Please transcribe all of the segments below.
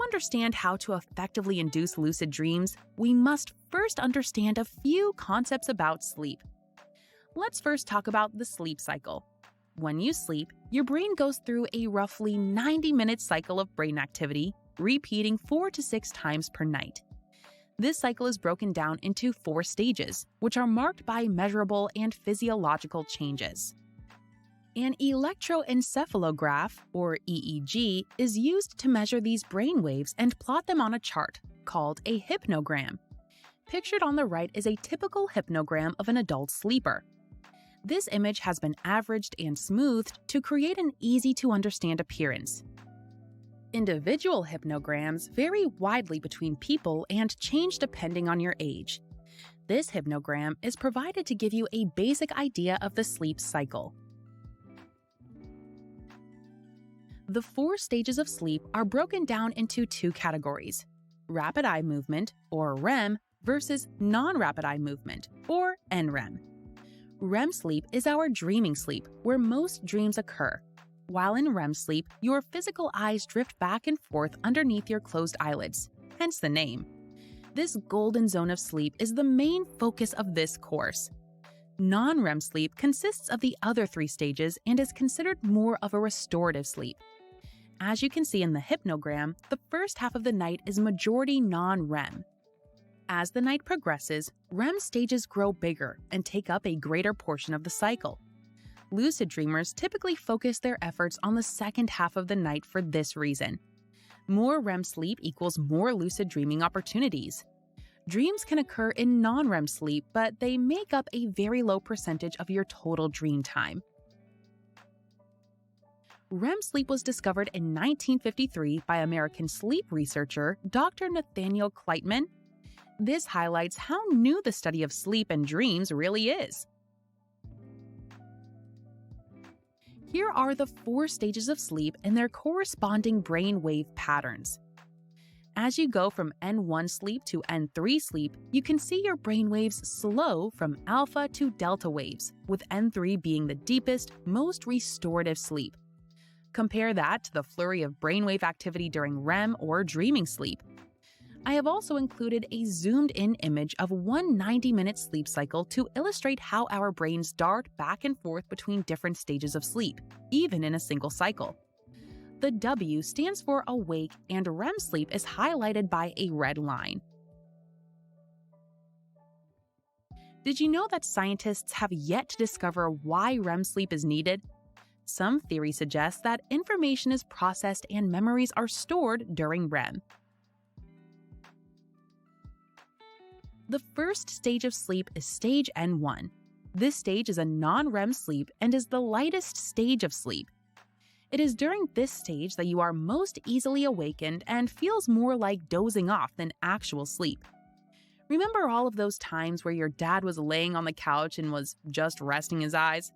understand how to effectively induce lucid dreams, we must first understand a few concepts about sleep. Let's first talk about the sleep cycle. When you sleep, your brain goes through a roughly 90-minute cycle of brain activity, repeating 4 to 6 times per night. This cycle is broken down into 4 stages, which are marked by measurable and physiological changes. An electroencephalograph, or EEG, is used to measure these brain waves and plot them on a chart, called a hypnogram. Pictured on the right is a typical hypnogram of an adult sleeper. This image has been averaged and smoothed to create an easy-to-understand appearance. Individual hypnograms vary widely between people and change depending on your age. This hypnogram is provided to give you a basic idea of the sleep cycle. The 4 stages of sleep are broken down into 2 categories: rapid eye movement, or REM, versus non-rapid eye movement, or NREM. REM sleep is our dreaming sleep, where most dreams occur. While in REM sleep, your physical eyes drift back and forth underneath your closed eyelids, hence the name. This golden zone of sleep is the main focus of this course. Non-REM sleep consists of the other 3 stages and is considered more of a restorative sleep. As you can see in the hypnogram, the first half of the night is majority non-REM. As the night progresses, REM stages grow bigger and take up a greater portion of the cycle. Lucid dreamers typically focus their efforts on the second half of the night for this reason. More REM sleep equals more lucid dreaming opportunities. Dreams can occur in non-REM sleep, but they make up a very low percentage of your total dream time. REM sleep was discovered in 1953 by American sleep researcher Dr. Nathaniel Kleitman. This highlights how new the study of sleep and dreams really is. Here are the 4 stages of sleep and their corresponding brain wave patterns. As you go from N1 sleep to N3 sleep, you can see your brain waves slow from alpha to delta waves, with N3 being the deepest, most restorative sleep. Compare that to the flurry of brainwave activity during REM or dreaming sleep. I have also included a zoomed-in image of one 90-minute sleep cycle to illustrate how our brains dart back and forth between different stages of sleep, even in a single cycle. The W stands for awake, and REM sleep is highlighted by a red line. Did you know that scientists have yet to discover why REM sleep is needed? Some theories suggest that information is processed and memories are stored during REM. The first stage of sleep is stage N1. This stage is a non-REM sleep and is the lightest stage of sleep. It is during this stage that you are most easily awakened and feels more like dozing off than actual sleep. Remember all of those times where your dad was laying on the couch and was just resting his eyes?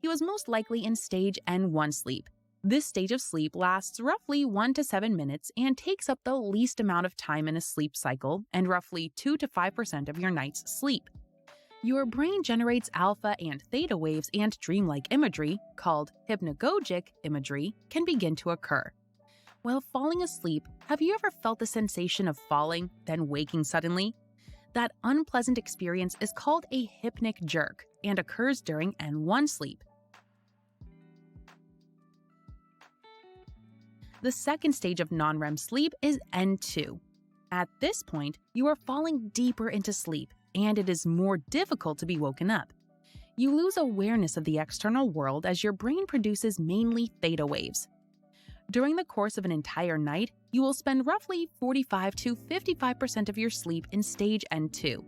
He was most likely in stage N1 sleep. This stage of sleep lasts roughly 1 to 7 minutes and takes up the least amount of time in a sleep cycle and roughly 2 to 5% of your night's sleep. Your brain generates alpha and theta waves, and dreamlike imagery, called hypnagogic imagery, can begin to occur. While falling asleep, have you ever felt the sensation of falling, then waking suddenly? That unpleasant experience is called a hypnic jerk and occurs during N1 sleep. The second stage of non-REM sleep is N2. At this point, you are falling deeper into sleep, and it is more difficult to be woken up. You lose awareness of the external world as your brain produces mainly theta waves. During the course of an entire night, you will spend roughly 45 to 55% of your sleep in stage N2.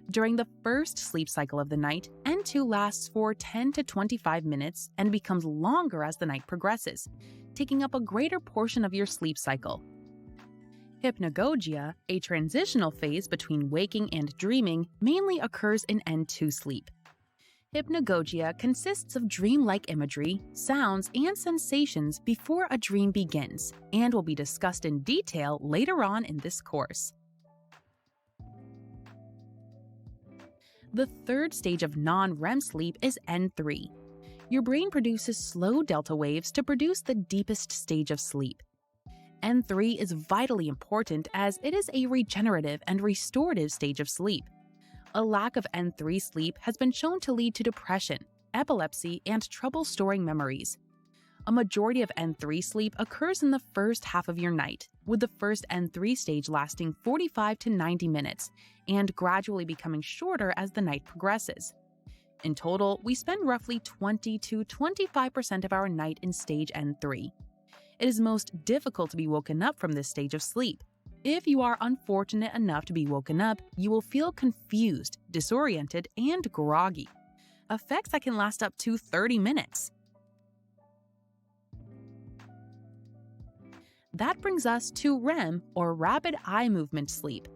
During the first sleep cycle of the night, N2 lasts for 10 to 25 minutes and becomes longer as the night progresses, taking up a greater portion of your sleep cycle. Hypnagogia, a transitional phase between waking and dreaming, mainly occurs in N2 sleep. Hypnagogia consists of dreamlike imagery, sounds, and sensations before a dream begins, and will be discussed in detail later on in this course. The third stage of non-REM sleep is N3. Your brain produces slow delta waves to produce the deepest stage of sleep. N3 is vitally important as it is a regenerative and restorative stage of sleep. A lack of N3 sleep has been shown to lead to depression, epilepsy, and trouble storing memories. A majority of N3 sleep occurs in the first half of your night, with the first N3 stage lasting 45 to 90 minutes and gradually becoming shorter as the night progresses. In total, we spend roughly 20 to 25% of our night in stage N3. It is most difficult to be woken up from this stage of sleep. If you are unfortunate enough to be woken up, you will feel confused, disoriented, and groggy. Effects that can last up to 30 minutes. That brings us to REM, or rapid eye movement sleep.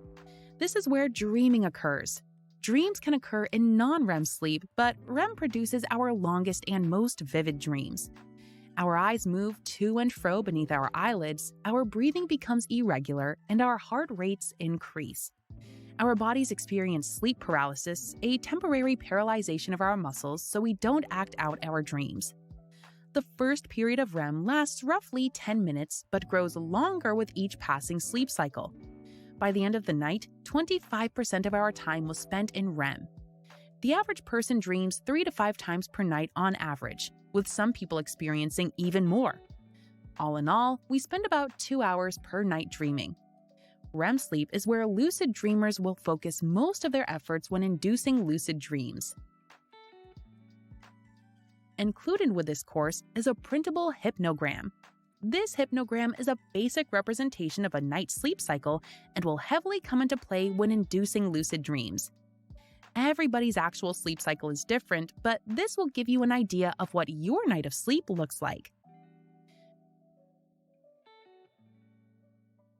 This is where dreaming occurs. Dreams can occur in non-REM sleep, but REM produces our longest and most vivid dreams. Our eyes move to and fro beneath our eyelids, our breathing becomes irregular, and our heart rates increase. Our bodies experience sleep paralysis, a temporary paralyzation of our muscles so we don't act out our dreams. The first period of REM lasts roughly 10 minutes but grows longer with each passing sleep cycle. By the end of the night, 25% of our time was spent in REM. The average person dreams 3 to 5 times per night on average, with some people experiencing even more. All in all, we spend about 2 hours per night dreaming. REM sleep is where lucid dreamers will focus most of their efforts when inducing lucid dreams. Included with this course is a printable hypnogram. This hypnogram is a basic representation of a night sleep cycle and will heavily come into play when inducing lucid dreams. Everybody's actual sleep cycle is different, but this will give you an idea of what your night of sleep looks like.